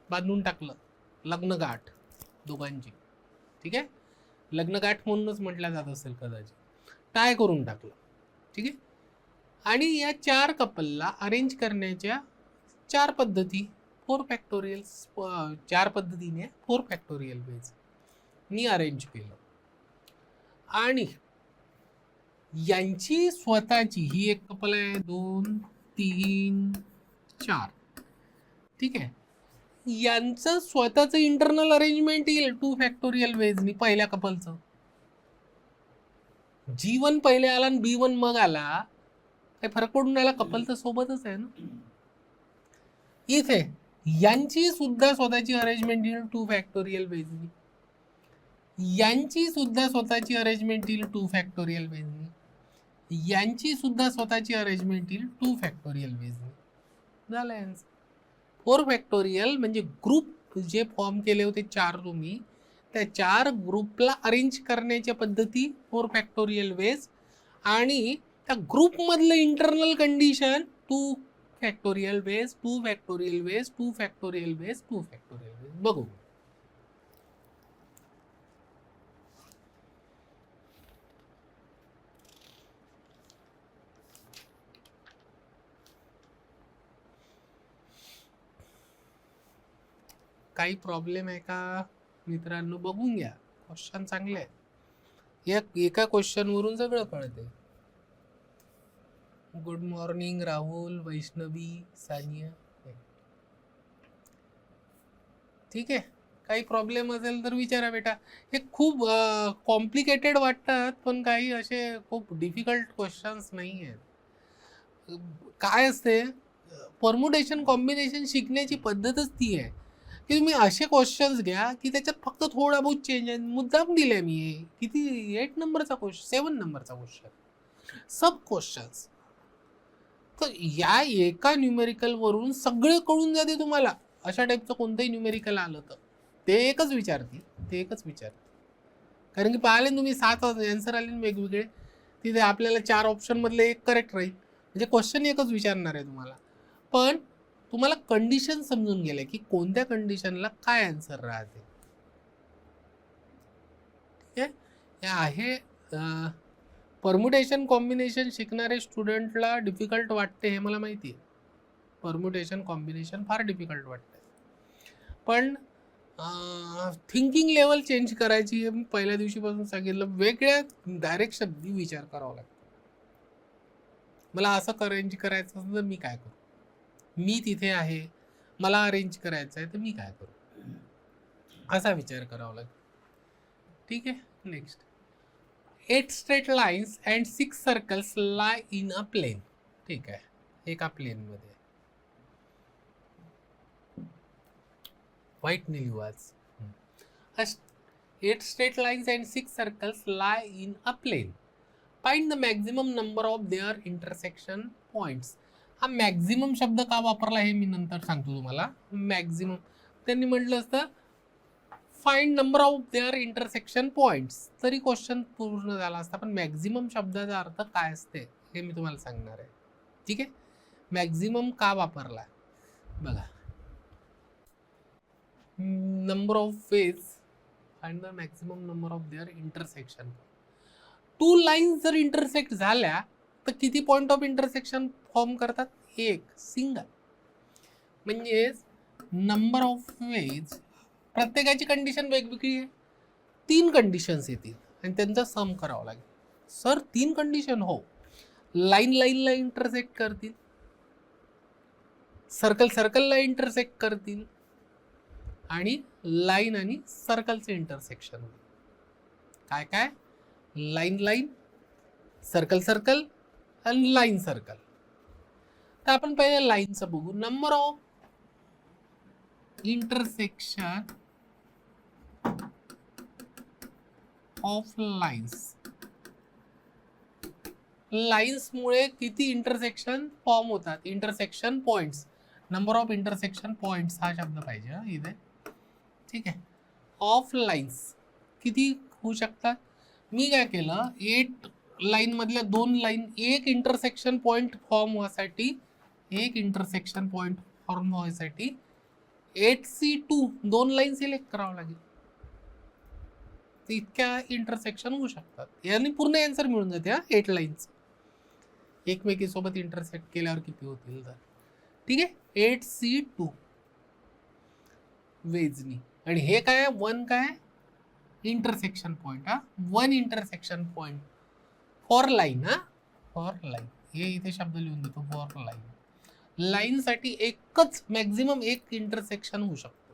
बांधून टाकलं लग्नगाठ दोघांची. ठीक आहे, लग्नगाठ म्हणूनच म्हटलं जात असेल कदाचित, टाय करून टाकलं. ठीक आहे, आणि या 4 कपलला अरेंज करण्याच्या 4 पद्धती, 4 फॅक्टोरियल्स, 4 पद्धतीने 4 फॅक्टोरियल वेज मी अरेंज केलं. आणि यांची स्वतःची ही एक कपल आहे, 2 3 4. ठीक आहे, यांचं स्वतःचं इंटरनल अरेंजमेंट येईल 2 फॅक्टोरियल वेजनी. पहिल्या कपलचं G1 पहिले आला आणि B1 मग आला, काही फरक पडून राहिला, कपल तर सोबतच आहे ना. इथे यांची सुद्धा स्वतःची अरेंजमेंट येईल 2 फॅक्टोरियल वेजनी, यांची सुद्धा स्वतःची अरेंजमेंट येईल 2 फॅक्टोरियल वेजनी, यांची सुद्धा स्वतःची अरेंजमेंट येईल 2 फॅक्टोरियल वेजनी. झालं यांचं 4 फॅक्टोरियल. म्हणजे ग्रुप जे फॉर्म केले होते 4 तुम्ही, त्या 4 ग्रुपला अरेंज करण्याच्या पद्धती 4 फॅक्टोरियल वेज. आणि त्या ग्रुपमधलं internal condition 2 factorial ways, 2 factorial ways, 2 factorial ways, 2 factorial ways. बघू, काही प्रॉब्लेम आहे का मित्रांनो? बघून घ्या, क्वेश्चन चांगले आहे. एका क्वेश्चनवरून सगळं कळते. Good morning Rahul, Vaishnavi, Sania. ठीक आहे, काही प्रॉब्लेम असेल तर विचारा बेटा. हे खूप कॉम्प्लिकेटेड वाटतात, पण काही असे खूप डिफिकल्ट क्वेश्चन्स नाही आहेत. काय असते, परमुटेशन कॉम्बिनेशन शिकण्याची पद्धतच ती आहे की तुम्ही असे क्वेश्चन्स घ्या की त्याच्यात फक्त थोडा बहुत चेंज आहे. मुद्दाम दिले मी. किती 8 नंबरचा क्वेश्चन, 7 नंबरचा क्वेश्चन, सब क्वेश्चन्स. तर या एका न्यूमेरिकलवरून सगळे कळून जाते तुम्हाला. अशा टाईपचं कोणतंही न्यूमेरिकल आलं तर ते एकच विचारते, कारण की पाहिले तुम्ही 7 आन्सर आले वेगवेगळे, तिथे आपल्याला 4 ऑप्शन मधले एक करेक्ट राहील. म्हणजे क्वेश्चन एकच विचारणार आहे तुम्हाला, पण तुम्हाला कंडिशन समजून गेले की कोणत्या कंडिशनला काय आन्सर राहते. ठीक आहे, परम्युटेशन कॉम्बिनेशन शिकणारे स्टुडंटला डिफिकल्ट वाटते हे मला माहिती आहे. परम्युटेशन कॉम्बिनेशन फार डिफिकल्ट वाटते, पण थिंकिंग लेवल चेंज करायची आहे. मी पहिल्या दिवशीपासून सांगितलं, वेगळ्या डायरेक्शन विचार करावा लागतो. मला असं अरेंज करायचं असेल तर मी काय करू, मी तिथे आहे, मला अरेंज करायचं आहे तर मी काय करू, असा विचार करावा लागतो. ठीक आहे, next. 8 straight lines and 6 circles lie in a plane. ठीक आहे, एका प्लेनमध्ये. व्हाईटने लिहू आज. 8 straight lines and 6 circles lie in a plane. Find the maximum number of their intersection points. हा मॅक्झिमम शब्द का वापरला हे मी नंतर सांगतो तुम्हाला. मॅक्झिमम त्यांनी म्हटलं असतं find number of their intersection points, तरी क्वेश्चन पूर्ण झाला असता. पण मॅक्झिमम शब्दाचा अर्थ काय असते हे मी तुम्हाला सांगणार आहे. ठीक आहे, मॅक्झिमम का वापरला बघा. Number of veg find the maximum number of their intersection. Two lines जर इंटरसेक्ट झाल्या तर किती पॉइंट ऑफ इंटरसेक्शन फॉर्म करतात? एक, सिंगल. म्हणजे नंबर ऑफ वेज, प्रत्येकाची कंडिशन वेगवेगळी आहे. 3 कंडिशन्स येतील आणि त्यांचा सम करावा लागेल. Sir 3 condition? हो. लाईन लाईनला इंटरसेक्ट करतील, सर्कल सर्कलला इंटरसेक्ट करतील आणि लाईन आणि सर्कलचे इंटरसेक्शन होईल. काय काय? लाईन लाईन, सर्कल सर्कल आणि लाईन सर्कल. तर आपण पहिले लाईनचं बघू. Number of intersection of lines. Lines मुळे किती इंटरसेक्शन फॉर्म होतात? Intersection points. Number of intersection points हा शब्द पाहिजे इथे. ठीक आहे, ऑफ लाईन्स किती होऊ शकतात? मी काय केलं, 8 लाईन मधल्या 2 लाईन, एक इंटरसेक्शन पॉइंट फॉर्म व्हायसाठी, एक इंटरसेक्शन पॉइंट फॉर्म व्हायसाठी 8C2 2 लाईन सिलेक्ट करावं लागेल. इतक्या इंटरसेक्शन होऊ शकतात. याने पूर्ण आन्सर मिळून जाते. 8 लाईन्स एकमेकीसोबत इंटरसेक्ट केल्यावर किती होतील तर. ठीक आहे, 8C2 वेजनी. आणि हे काय? 1 काय? Intersection point. 1 intersection point for line. For line हे इथे शब्द लिहून देतो, फॉर लाईन. लाईन साठी एकच मॅक्झिमम एक इंटरसेक्शन होऊ शकतो.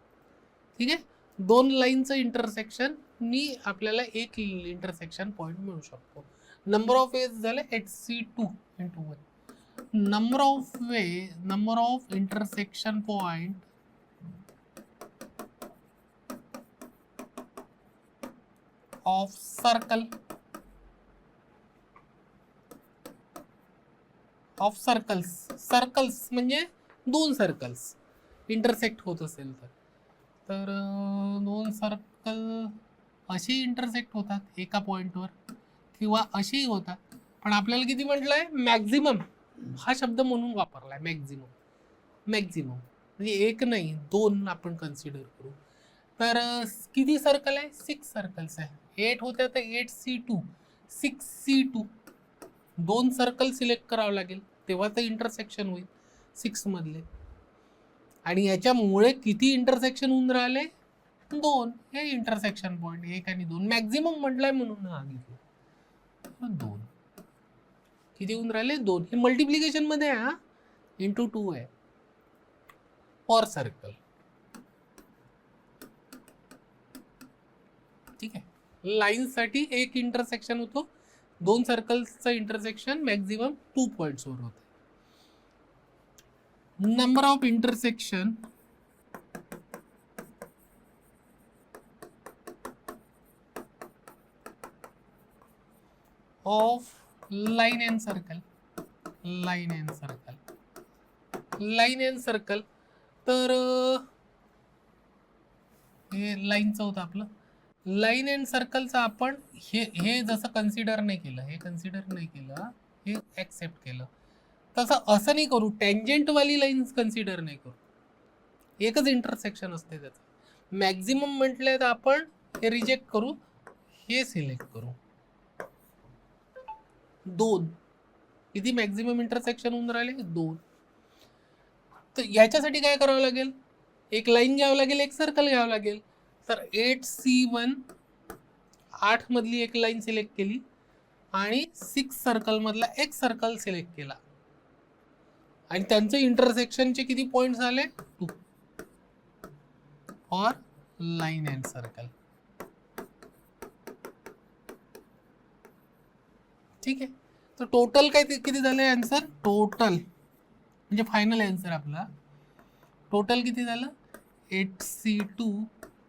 ठीक आहे, 2 लाईनचं इंटरसेक्शन नी आपल्याला एक इंटरसेक्शन पॉइंट मिळू शकतो. नंबर ऑफ वेज झाले 8C2 into 1. Number of intersection point of circle of circles. Circles म्हणजे 2 सर्कल्स इंटरसेक्ट होत असेल तर 2 सर्कल अशी इंटरसेक्ट होतात एका पॉइंटवर किंवा अशीही होतात. पण आपल्याला किती म्हटलंय? मॅक्झिमम हा शब्द म्हणून वापरलाय. मॅक्झिमम म्हणजे एक नाही 2 आपण कन्सिडर करू. तर किती सर्कल आहे? 6 सर्कल्स आहे. 8 होत्या तर 8C2 6C2 2 सर्कल सिलेक्ट करावं लागेल तेव्हा तर इंटरसेक्शन होईल 6 मधले. आणि याच्यामुळे किती इंटरसेक्शन होऊन राहिले? 2. हे इंटरसेक्शन पॉइंट 1 आणि 2 मॅक्झिमम म्हटलंय म्हणून हा घेतलं. 2 किती होऊन राहिले? 2. हे मल्टिप्लिकेशन मध्ये आहे इंटू 2 आहे फॉर सर्कल. ठीक आहे, लाईन साठी एक इंटरसेक्शन होतो, 2 सर्कल्सचं इंटरसेक्शन मॅक्झिमम 2 पॉइंट्स वर होते. Number of intersection of line and circle. तर हे लाईनचं होतं आपलं. लाईन अँड सर्कलचं आपण हे जसं कन्सिडर नाही केलं, हे ऍक्सेप्ट केलं, तसं असं नाही करू. टँजेंटवाली लाईन्स कन्सिडर नाही करू. एकच इंटरसेक्शन असते त्याचं. मॅक्झिमम म्हटलं तर आपण हे रिजेक्ट करू, हे सिलेक्ट करू. 2 किती मॅक्झिमम इंटरसेक्शन होऊन राहिले? 2. तर याच्यासाठी काय करावं लागेल? एक लाईन घ्यावं लागेल, एक सर्कल घ्यावं लागेल. तर 8C1 8 मधली एक लाईन सिलेक्ट केली आणि 6 सर्कल मधला एक सर्कल सिलेक्ट केला आणि त्यांचे इंटरसेक्शनचे किती पॉइंट झाले? 2 फॉर लाईन अँड सर्कल. ठीक आहे, तर टोटल काय किती झाले आन्सर? टोटल म्हणजे फायनल आन्सर आपला टोटल किती झालं? 8C2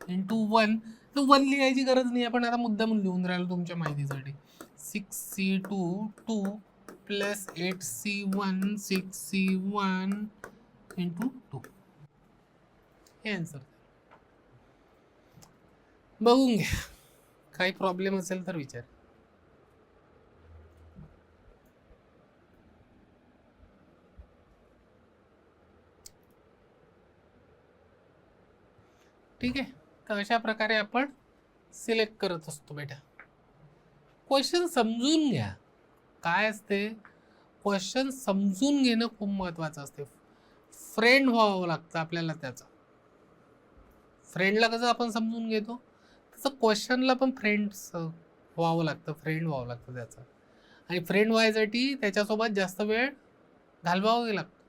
into 1. तर 1 लिहायची गरज नाही, आपण आता मुद्दामून लिहून राहिलो तुमच्या माहितीसाठी. 6C2 2 plus 8C1 6C1 into 2 हे आन्सर. बघून घ्या, काही प्रॉब्लेम असेल तर विचार. ठीक आहे. तर अशा प्रकारे आपण सिलेक्ट करत असतो बेटा. क्वेश्चन समजून घ्या. काय असते, क्वेश्चन समजून घेणं खूप महत्वाचं असते. फ्रेंड व्हावं लागतं आपल्याला त्याचं. फ्रेंडला कसं आपण समजून घेतो, तसं क्वेश्चनला पण फ्रेंड्स व्हावं लागतं, फ्रेंड व्हावं लागतं त्याचं. आणि फ्रेंड व्हायसाठी त्याच्यासोबत जास्त वेळ घालवावं लागतं.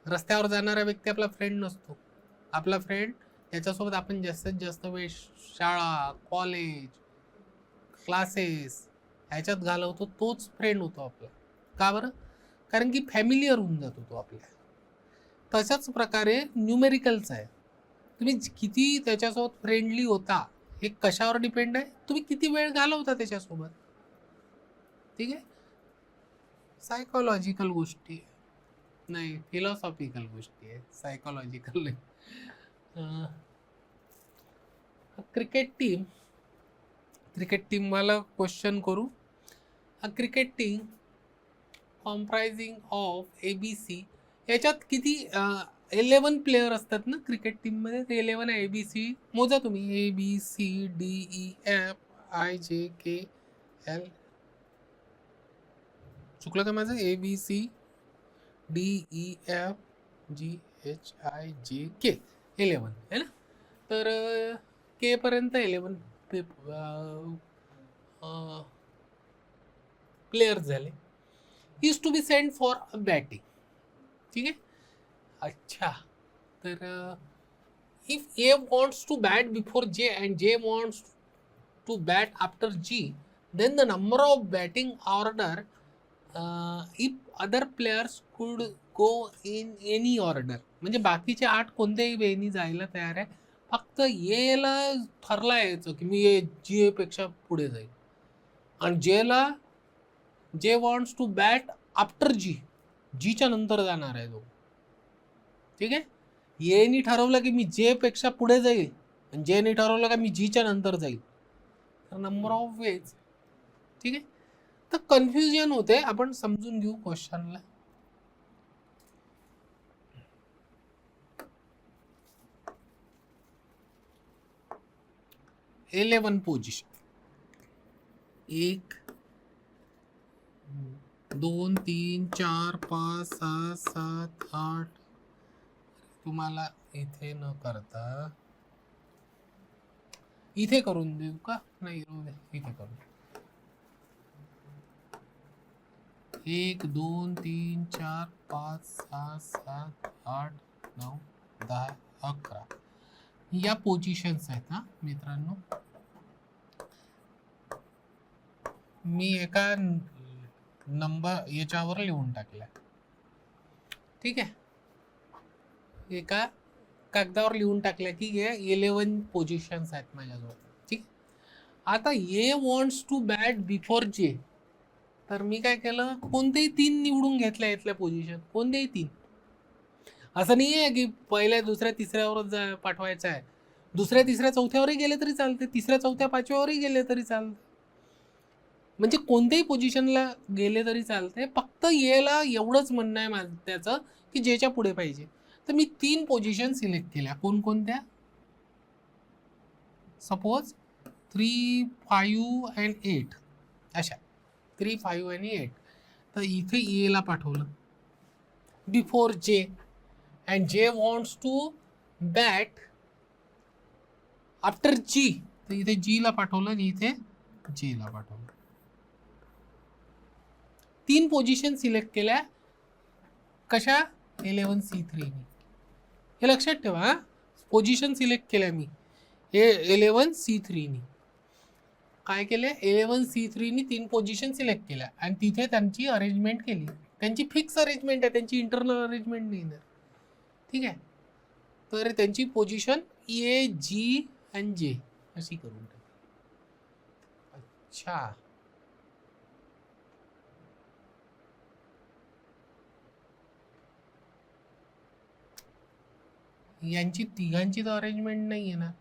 रस्त्यावर जाणारा व्यक्ती आपला फ्रेंड नसतो. आपला फ्रेंड त्याच्यासोबत आपण जास्तीत जास्त वेळ शाळा, कॉलेज, क्लासेस ह्याच्यात घालवतो, तोच फ्रेंड होतो आपला. का बरं? कारण की फॅमिलियर होऊन जातो तो आपल्या. तशाच प्रकारे न्यूमेरिकलचं आहे. तुम्ही किती त्याच्यासोबत फ्रेंडली होता हे कशावर डिपेंड आहे, तुम्ही किती वेळ घालवता त्याच्यासोबत. ठीक आहे. सायकोलॉजिकल गोष्टी नाही, फिलॉसॉफिकल गोष्टी आहे, सायकोलॉजिकल नाही. क्रिकेट टीम मला क्वेश्चन करू. अ क्रिकेट टीम कॉम्प्रायझिंग ऑफ ABC, याच्यात किती 11 प्लेयर असतात ना क्रिकेट टीममध्ये. ते 11 आहे. ABC मोजा तुम्ही, ABCDEFIJKL. चुकलं का माझं? ABCDEFGHIJK 11 आहे ना. तर के पर्यंत 11 प्लेयर्स झाले. Is to be send for a batting. ठीक आहे. अच्छा, तर if A wants to bat before J and J wants to bat after G, then the number of batting order, if other players could go in any order. म्हणजे बाकीचे 8 कोणत्याही वेळी जायला तयार आहे, फक्त Aला ठरला यायचं की मी J पेक्षा पुढे जाईल. आणि J wants to bat after G, Gच्या नंतर जाणार आहे तो. ठीक आहे. Aनी ठरवलं की मी J पेक्षा पुढे जाईल आणि Jने ठरवलं का मी Gच्या नंतर जाईल. तर नंबर ऑफ वेज. ठीक आहे. तर कन्फ्युजन होते, आपण समजून घेऊ क्वेश्चनला. Eleven position, 1 2 3 4 5 6 7 8. तुम्हाला इथे न करता इथे करून देऊ का? नाही, इथे करून. 1 2 3 4 5 6 7 8 9 10 11 या पोझिशन्स आहेत ना मित्रांनो. मी एका नंबर याच्यावर लिहून टाकल्या. ठीक आहे. एका कागदावर लिहून टाकल्या की हे 11 पोझिशन्स आहेत माझ्याजवळ. ठीक. आता A wants to bat before J. तर मी काय केलं, कोणतेही 3 निवडून घेतल्या इथल्या पोझिशन, कोणतेही 3. असं नाही आहे की पहिल्या दुसऱ्या तिसऱ्यावरच पाठवायचं आहे. दुसऱ्या तिसऱ्या चौथ्यावरही गेले तरी चालते, तिसऱ्या चौथ्या पाचव्यावरही गेले तरी चालते. म्हणजे कोणत्याही पोझिशनला गेले तरी चालते, फक्त Aला एवढंच म्हणणं आहे माझं त्याचं की Jच्या पुढे पाहिजे. तर मी 3 पोझिशन सिलेक्ट केल्या. कोणकोणत्या? सपोज 3 5 and 8 अशा 3 5 आणि 8. तर इथे Aला पाठवलं before J and J wants to bat after G. तर इथे Gला पाठवलं आणि इथे Jला पाठवलं. 3 पोझिशन सिलेक्ट केल्या. कशा? 11C3 ने. हे लक्षात ठेवा. पोझिशन सिलेक्ट केल्या मी 11C3 ने. काय केले? 11C3 ने 3 पोझिशन सिलेक्ट केल्या आणि तिथे त्यांची अरेंजमेंट केली. त्यांची फिक्स अरेंजमेंट आहे, त्यांची इंटरनल अरेंजमेंट नाही ना. ठीक आहे. तर त्यांची पोझिशन A G आणि J अशी करून टाकली. अच्छा, यांची तिघांची तर अरेंजमेंट नाही आहे ना.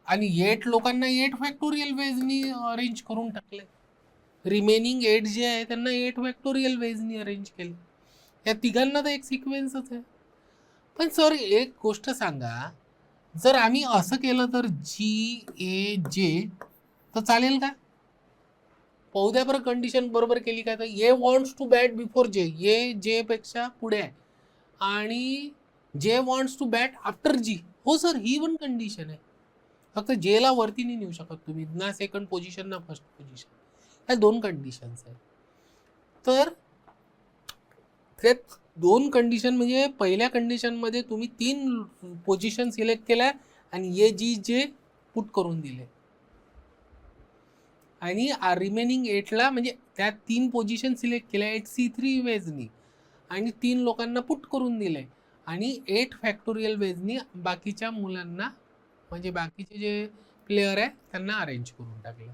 आणि 8 लोकांना 8 फॅक्टोरियल वेजनी अरेंज करून टाकले. रिमेनिंग 8 जे आहे त्यांना 8 फॅक्टोरियल वेजनी अरेंज केले. या तिघांना तर एक सिक्वेन्सच आहे. पण सर एक गोष्ट सांगा, जर आम्ही असं केलं तर GAJ तर चालेल का? पाहू द्या बरं कंडिशन बरोबर केली काय. तर ए वॉन्ट्स टू बॅट बिफोर जे, ए जे पेक्षा पुढे आहे आणि जे वॉन्ट्स टू बॅट आफ्टर जी. हो सर, ही पण कंडिशन आहे. फक्त जे ला वरती नाही नेऊ शकत तुम्ही, ना सेकंड पोझिशन ना फर्स्ट पोझिशन. ह्या 2 कंडिशन्स आहेत. तर ते 2 कंडिशन म्हणजे पहिल्या कंडिशनमध्ये तुम्ही 3 पोझिशन सिलेक्ट केल्या आणि ए जी जे पुट करून दिले आणि रिमेनिंग 8ला म्हणजे त्या 3 पोझिशन सिलेक्ट केल्या 8C3 वेजनी आणि 3 लोकांना पुट करून दिले आणि 8 फॅक्टोरियल वेजनी बाकीच्या मुलांना म्हणजे बाकीचे जे प्लेयर आहे त्यांना अरेंज करून टाकलं.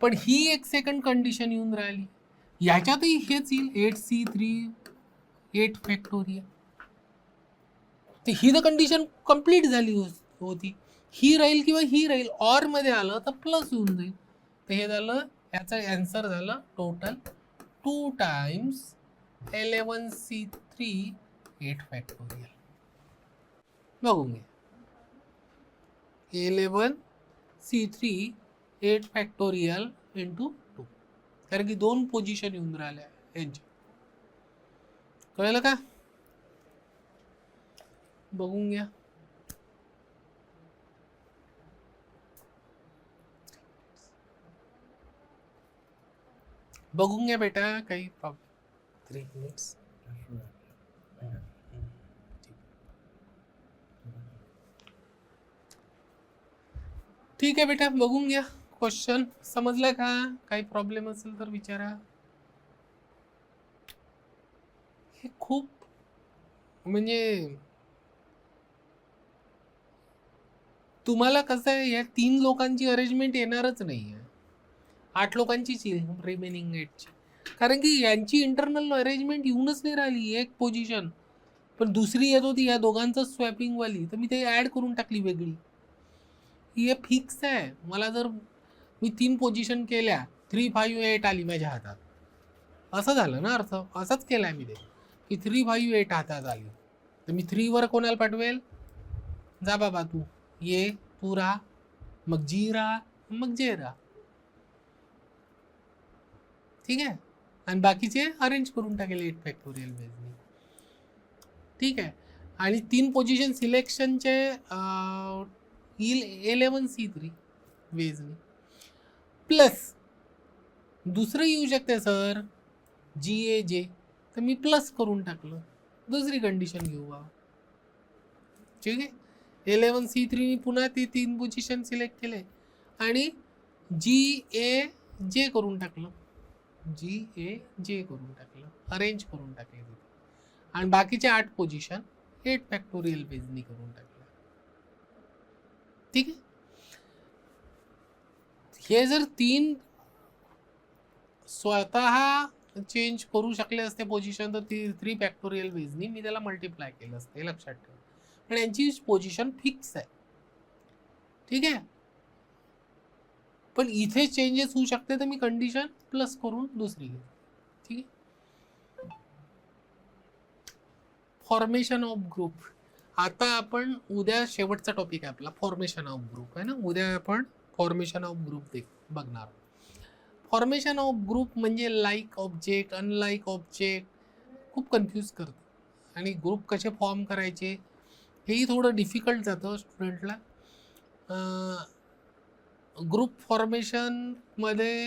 पण ही एक सेकंड कंडिशन येऊन राहिली. याच्यातही हेच येईल 8C3 8 फॅक्टोरियल. तर ही तर कंडिशन कंप्लीट झाली होती. ही राहील किंवा ही राहील. ऑर मध्ये आलं तर प्लस होऊन जाईल. तर हे झालं, याचा आन्सर झालं टोटल 2 टाइम्स 11C3 8 फॅक्टोरियल. बघून घ्या 11C3 8 फॅक्टोरियल इंटू 2, कारण की 2 पोझिशन येऊन राहिल्या यांच्या. कळलं का? बघून घ्या. बघून घ्या बेटा, काही प्रॉब्लेम. 3 मिनिट्स. ठीक आहे बेटा, बघून घ्या. क्वेश्चन समजलं का? काही प्रॉब्लेम असेल तर विचारा. हे खूप म्हणजे तुम्हाला कसं आहे, या 3 लोकांची अरेंजमेंट येणारच नाही आहे. 8 लोकांचीच येईल रिमेनिंग 8ची, कारण की यांची इंटरनल अरेंजमेंट येऊनच नाही राहिली. एक पोझिशन पण दुसरी येत होती या दोघांचं स्वॅपिंग वाली, तर मी ते ऍड करून टाकली वेगळी. हे फिक्स आहे. मला जर मी 3 पोझिशन केल्या 3, 5, 8 आली माझ्या हातात, असं झालं ना अर्थ. असंच केलाय मी ते की 3, 5, 8 हातात आली, तर मी 3 वर कोणाला पाठवेल? जा बाबा तू ये, तू राहा, मग जी राहा, मग जे राहा. ठीक आहे. आणि बाकीचे अरेंज करून टाकेल 8 फॅक्टोरियल वेजनी. ठीक आहे. आणि 3 पोझिशन सिलेक्शनचे येईल 11C3 वेजनी. प्लस दुसरं येऊ शकते सर GAJ, तर मी प्लस करून टाकलं. दुसरी कंडिशन घेऊ बा. ठीक आहे. 11C3 मी पुन्हा ती 3 पोझिशन सिलेक्ट केले आणि GAJ करून टाकलं. GAJ करून टाकलं, अरेंज करून टाकले तिथे. आणि बाकीचे 8 पोझिशन 8 फॅक्टोरियल बेजनी करून टाकले. ठीक आहे. हे जर 3 स्वतः चेंज करू शकले असते पोझिशन, तर 3 फॅक्टोरियल बेजनी मी त्याला मल्टिप्लाय केलं असतं. हे लक्षात ठेवा. पण यांची पोझिशन फिक्स आहे. ठीक आहे. पण इथे चेंजेस होऊ शकते, तर मी कंडिशन प्लस करून दुसरी घेऊ. ठीक आहे. Formation of group. आता आपण उद्या शेवटचा टॉपिक आहे आपला फॉर्मेशन ऑफ ग्रुप आहे ना. उद्या आपण फॉर्मेशन ऑफ ग्रुप बघणार. फॉर्मेशन ऑफ ग्रुप म्हणजे लाईक ऑब्जेक्ट, अनलाईक ऑब्जेक्ट खूप कन्फ्यूज करतं. आणि ग्रुप कसे फॉर्म करायचे हेही थोडं डिफिकल्ट जातं स्टुडंटला. ग्रुप फॉर्मेशनमध्ये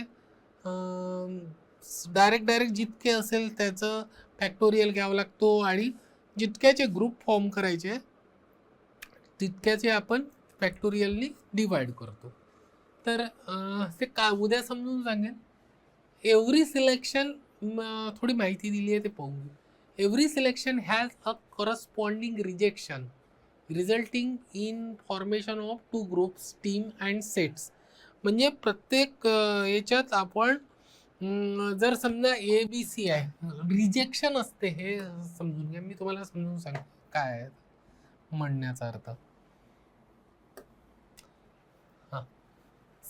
डायरेक्ट जितके असेल त्याचं फॅक्टोरियल घ्यावं लागतो आणि जितक्याचे ग्रुप फॉर्म करायचे तितक्याचे आपण फॅक्टोरियलनी डिवाइड करतो. तर ते का उद्या समजून सांगेन. एव्हरी सिलेक्शन थोडी माहिती दिली आहे ते पाहून घेऊ. Every selection has a corresponding rejection resulting in formation of 2 groups, team and sets. म्हणजे प्रत्येक याच्यात आपण जर समजा ABC आहे, रिजेक्शन असते. हे समजून घ्या. मी तुम्हाला समजून सांगतो काय आहे म्हणण्याचा अर्थ.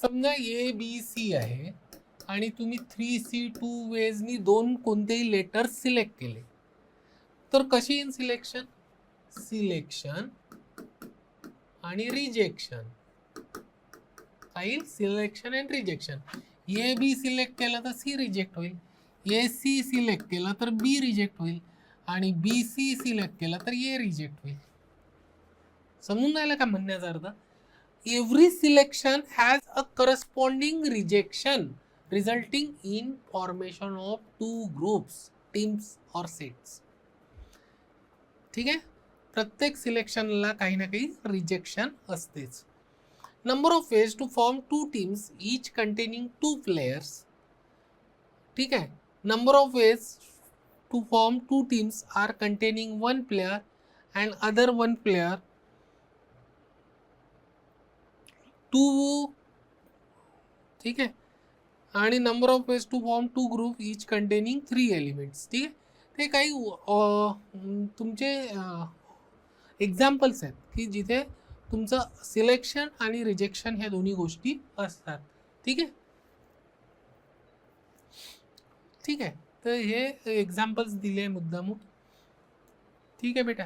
समजा ABC आहे आणि तुम्ही 3C2 वेजनी दोन कोणतेही लेटर सिलेक्ट केले, तर कशी येईल सिलेक्शन? सिलेक्शन आणि रिजेक्शन. काय selection and rejection. AB select केला तर C रिजेक्ट होईल, AC सिलेक्ट केला तर B रिजेक्ट होईल आणि BC सिलेक्ट केला तर A रिजेक्ट होईल. समजून राहिलं का म्हणण्याचा अर्थ? Every selection has a corresponding rejection resulting in formation of two groups, teams or sets. ठीक आहे, प्रत्येक सिलेक्शनला काही ना काही रिजेक्शन असतेच. Number of ways to form two teams each containing two players. ठीक आहे, number of ways to form two teams are containing one player and other one player. Two, ठीक आहे, आणि number of ways to form two group each containing 3 elements. ठीक आहे, ते काही तुमचे एक्झाम्पल्स आहेत की जिथे तुमचं सिलेक्शन आणि रिजेक्शन ह्या दोन्ही गोष्टी असतात. ठीक आहे, ठीक आहे, तर हे एक्झाम्पल्स दिले मुद्दामून. ठीक आहे बेटा.